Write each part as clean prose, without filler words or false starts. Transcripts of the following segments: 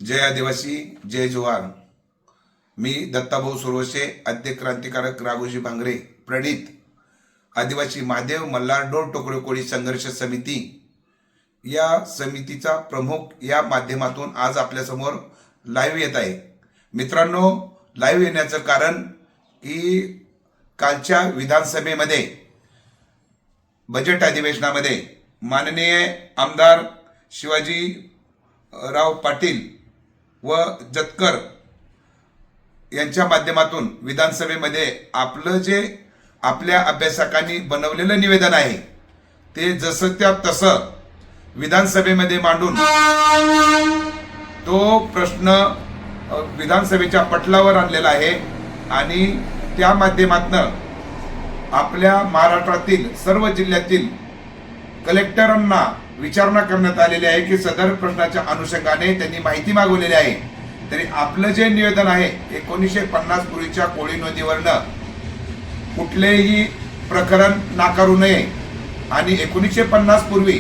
जय आदिवासी जय जोहार। मी दत्ताभाऊ सुरवसे, आद्य क्रांतिकारक राघोजी भांगरे प्रणित आदिवासी महादेव मल्हार डोर टोकरे कोळी संघर्ष समिती या समितीचा प्रमुख या माध्यमातून आज आपल्यासमोर लाईव्ह येत आहे। मित्रांनो, लाईव्ह येण्याचं कारण की कालच्या विधानसभेमध्ये बजेट अधिवेशनामध्ये माननीय आमदार शिवाजीराव पाटील व जतकर यांच्या माध्यमातून विधानसभेमध्ये आपलं जे आपल्या अभ्यासकांनी बनवलेलं निवेदन आहे ते जसं त्या तसं विधानसभेमध्ये मांडून तो प्रश्न विधानसभेच्या पटलावर आणलेला आहे आणि त्या माध्यमातून आपल्या महाराष्ट्रातील सर्व जिल्ह्यातील कलेक्टरांना विचारणा करण्यात आलेली आहे की सदर प्रश्नाच्या अनुषंगाने त्यांनी माहिती मागवलेली आहे। तरी आपलं जे निवेदन आहे 1950 पूर्वीच्या कोळी नोंदीवरनं कुठलेही प्रकरण नाकारू नये आणि 1950 पूर्वी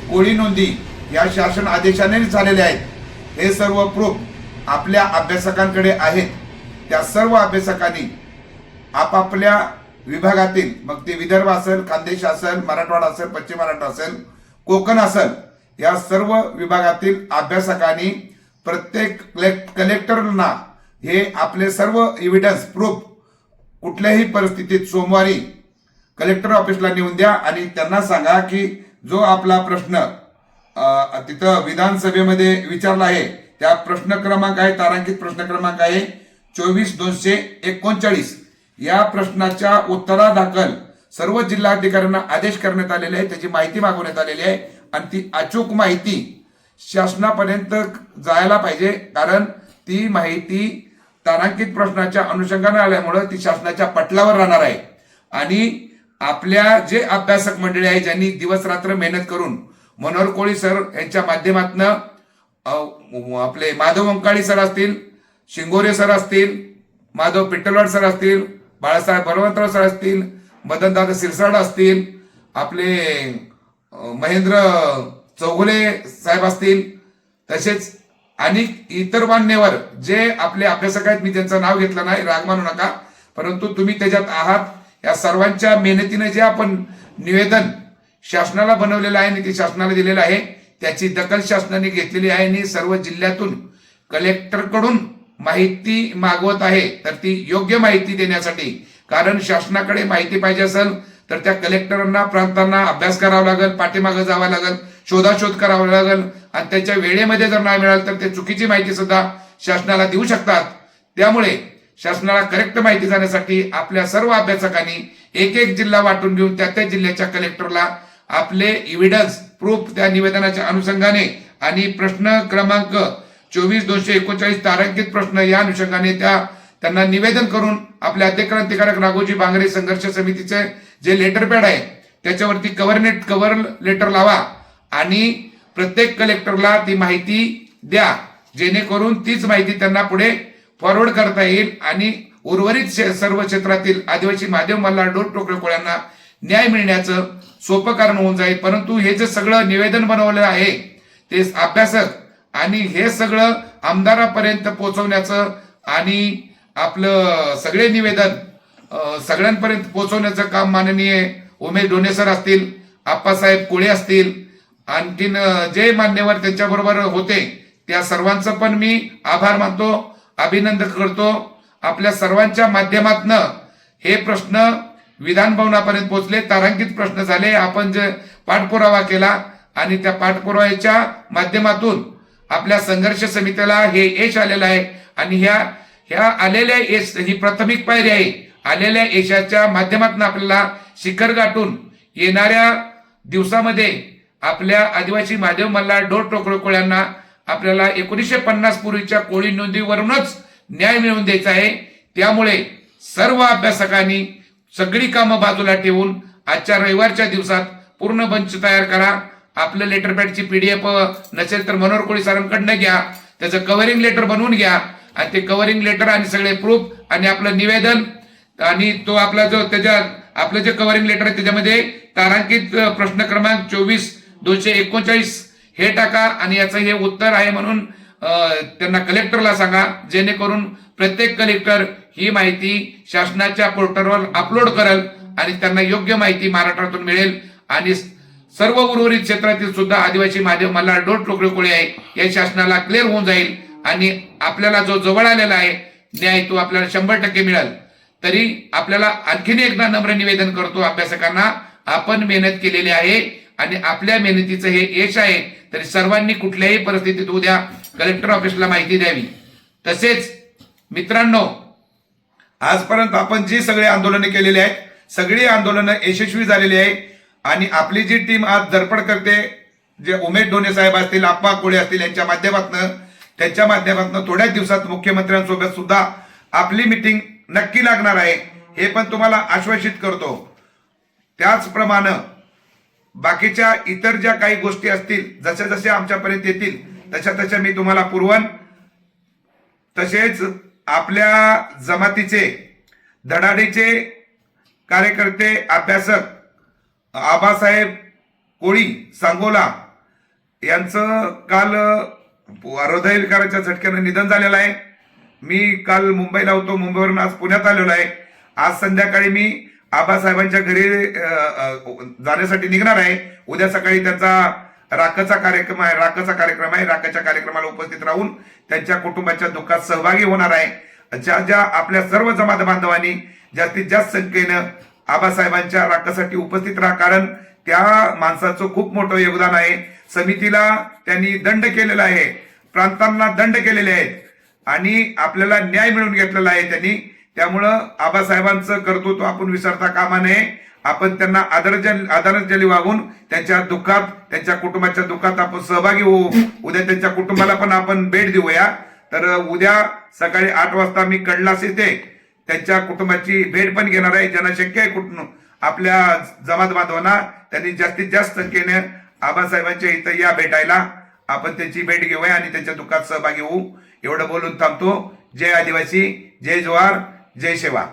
कोळी नोंदी या शासन आदेशाने झालेल्या आहेत हे सर्व प्रूफ आपल्या अभ्यासकांकडे आहेत। त्या सर्व अभ्यासकांनी आपापल्या विभागातील, मग ते विदर्भ असेल, खानदेश असेल, मराठवाडा असेल, पश्चिम महाराष्ट्र असेल, कोकण असेल, या सर्व विभागातील अभ्यासकांनी प्रत्येक कलेक्टरना हे आपले सर्व एव्हिडन्स प्रूफ कुठल्याही परिस्थितीत सोमवारी कलेक्टर ऑफिसला नेऊन द्या आणि त्यांना सांगा की जो आपला प्रश्न तिथं विधानसभेमध्ये विचारला आहे त्या प्रश्न क्रमांक आहे, तारांकित प्रश्न क्रमांक आहे 24-239 या प्रश्नाच्या उत्तरादाखल सर्व जिल्हाधिकाऱ्यांना आदेश करण्यात आलेले आहे, त्याची माहिती मागवण्यात आलेली आहे आणि ती अचूक माहिती शासनापर्यंत जायला पाहिजे। कारण ती माहिती तारांकित प्रश्नाच्या अनुषंगाने आल्यामुळे ती शासनाच्या पटलावर राहणार आहे आणि आपल्या जे अभ्यासक मंडळी आहे ज्यांनी दिवस रात्र मेहनत करून मनोहर कोळी सर यांच्या माध्यमातून आपले माधव अंकाळी सर असतील, शिंगोरे सर असतील, माधव पिट्टलवाड सर असतील, बाळासाहेब बळवंतराव सर असतील, मदनदादा सिरसाड असतील, आपले महेंद्र चौगुले साहेब असतील, तसेच आणि इतर मान्यवर जे आपले अभ्यासक आहेत, मी त्यांचं नाव घेतलं नाही, राग मानू नका, परंतु तुम्ही त्याच्यात आहात। या सर्वांच्या मेहनतीने जे आपण निवेदन शासनाला बनवलेलं आहे आणि ते शासनाला दिलेलं आहे त्याची दखल शासनाने घेतलेली आहे आणि सर्व जिल्ह्यातून कलेक्टरकडून माहिती मागवत आहे, तर ती योग्य माहिती देण्यासाठी। कारण शासनाकडे माहिती पाहिजे असेल तर त्या कलेक्टरांना, प्रांतांना अभ्यास करावा लागेल, पाठीमागे जावं लागेल, शोधाशोध करावा लागेल आणि त्याच्या वेळेमध्ये जर नाही मिळालं तर ते चुकीची माहिती सुद्धा शासनाला देऊ शकतात। त्यामुळे शासनाला करेक्ट माहिती जाण्यासाठी आपल्या सर्व अभ्यासकांनी एक एक जिल्हा वाटून घेऊन त्या जिल्ह्याच्या कलेक्टरला आपले एव्हिडन्स प्रूफ त्या निवेदनाच्या अनुषंगाने आणि प्रश्न क्रमांक 24-239 तारांकित प्रश्न या अनुषंगाने त्यांना निवेदन करून आपल्या आद्य क्रांतिकारक राघोजी भांगरे संघर्ष समितीचे जे लेटर पॅड आहे त्याच्यावरती कव्हर लेटर लावा आणि प्रत्येक कलेक्टरला ती माहिती द्या, जेणेकरून तीच माहिती त्यांना पुढे फॉरवर्ड करता येईल आणि उर्वरित सर्व क्षेत्रातील आदिवासी महादेव मल्हार डोर टोकरे कोळ्यांना न्याय मिळण्याचं सोपं कारण होऊन जाईल। परंतु हे जे सगळं निवेदन बनवलेलं आहे ते अभ्यासक आणि हे सगळं आमदारापर्यंत पोहोचवण्याचं आणि आपलं सगळे निवेदन सगळ्यांपर्यंत पोहोचवण्याचं काम माननीय उमेश डोणे सर असतील, आप्पासाहेब कोळे असतील, आणखीन जे मान्यवर त्यांच्याबरोबर होते त्या सर्वांचं पण मी आभार मानतो, अभिनंदन करतो। आपल्या सर्वांच्या माध्यमातून हे प्रश्न विधान भवनापर्यंत पोहोचले, तारांकित प्रश्न झाले, आपण जे पाठपुरावा केला आणि त्या पाठपुराव्याच्या माध्यमातून आपल्या संघर्ष समितीला हे यश आलेलं आहे आणि ह्या आलेल्या यश ही प्राथमिक पायरी आहे। आलेल्या यशाच्या माध्यमातून आपल्याला शिखर गाठून येणाऱ्या दिवसामध्ये आपल्या आदिवासी महादेव मल्हार डोर टोकरे कोळ्यांना आपल्याला 1950 पूर्वीच्या कोळी नोंदीवरूनच न्याय मिळवून द्यायचा आहे। त्यामुळे सर्व अभ्यासकांनी सगळी कामं बाजूला ठेवून आजच्या रविवारच्या दिवसात पूर्ण बंच तयार करा। आपलं लेटर पॅडची PDF नसेल तर मनोहर कोळी सरांकडनं घ्या, त्याचं कव्हरिंग लेटर बनवून घ्या आणि ते कव्हरिंग लेटर आणि सगळे प्रूफ आणि आपलं निवेदन आणि तो आपला जो आपलं जे कव्हरिंग लेटर आहे त्याच्यामध्ये तारांकित प्रश्न क्रमांक 24-239 हे टाका आणि याचं हे उत्तर आहे म्हणून त्यांना कलेक्टरला सांगा, जेणेकरून प्रत्येक कलेक्टर ही माहिती शासनाच्या पोर्टलवर अपलोड करेल आणि त्यांना योग्य माहिती महाराष्ट्रातून मिळेल आणि सर्व उर्वरित क्षेत्रातील सुद्धा आदिवासी महादेव मल्हार डोट टोकरे कोळी आहे या शासनाला क्लिअर होऊन जाईल आणि आपल्याला जो जवळ आलेला आहे न्याय तो आपल्याला 100% मिळेल. तरी आपल्याला आणखीन एकदा नम्र निवेदन करतो अभ्यासकांना, आपण मेहनत केलेली आहे आणि आपल्या मेहनतीचं हे यश आहे. तरी सर्वांनी कुठल्याही परिस्थितीत उद्या कलेक्टर ऑफिसला माहिती द्यावी. तसेच मित्रांनो, आजपर्यंत आपण जी सगळी आंदोलने केलेली आहेत सगळी आंदोलनं यशस्वी झालेली आहे आणि आपली जी टीम आज धडपड करते, जे उमेश ढोणे साहेब असतील, आप्पा कोळे असतील, यांच्या माध्यमातून थोड्याच दिवसात मुख्यमंत्र्यांसोबत सुद्धा आपली मिटिंग नक्की लागणार आहे, हे पण तुम्हाला आश्वासित करतो. त्याचप्रमाणे बाकीच्या इतर ज्या काही गोष्टी असतील जशा जशा आमच्यापर्यंत येतील तशा मी तुम्हाला पुरवन. तसेच आपल्या जमातीचे धडाडीचे कार्यकर्ते अभ्यासक आबासाहेब कोळी सांगोला यांचं काल हृदयविकाराच्या झटक्यानं निधन झालेलं आहे. मी काल मुंबईला होतो, मुंबईवरून आज पुण्यात आलेलो आहे. आज संध्याकाळी मी आबासाहेबांच्या घरी जाण्यासाठी निघणार आहे. उद्या सकाळी त्यांचा राखचा कार्यक्रम आहे. राखच्या कार्यक्रमाला उपस्थित राहून त्यांच्या कुटुंबाच्या दुःखात सहभागी होणार आहे. ज्या आपल्या सर्व जमात बांधवांनी जास्तीत जास्त संख्येनं आबासाहेबांच्या राखासाठी उपस्थित राहा, कारण त्या माणसाचं खूप मोठं योगदान आहे. समितीला त्यांनी दंड केलेला आहे, प्रांतांना दंड केलेले आहेत आणि आपल्याला न्याय मिळवून घेतलेला आहे त्यांनी. त्यामुळं आबासाहेबांचं कर्तृत्व आपण विसरता कामा नये. आपण त्यांना आदरांजली वाहून त्यांच्या दुःखात, त्यांच्या कुटुंबाच्या दुःखात आपण सहभागी होऊ. उद्या त्यांच्या कुटुंबाला पण आपण भेट देऊया. तर उद्या सकाळी 8 वाजता मी कडलास येथे त्यांच्या कुटुंबाची भेट पण घेणार आहे. ज्यांना शक्य आहे आपल्या जमात बांधवांना त्यांनी जास्तीत जास्त संख्येने आबासाहेबांच्या इथं या भेटायला, आपण त्यांची भेट घेऊया आणि त्यांच्या दुःखात सहभागी होऊ. एवढं बोलून थांबतो. जय आदिवासी, जय जोहार, जय सेवा.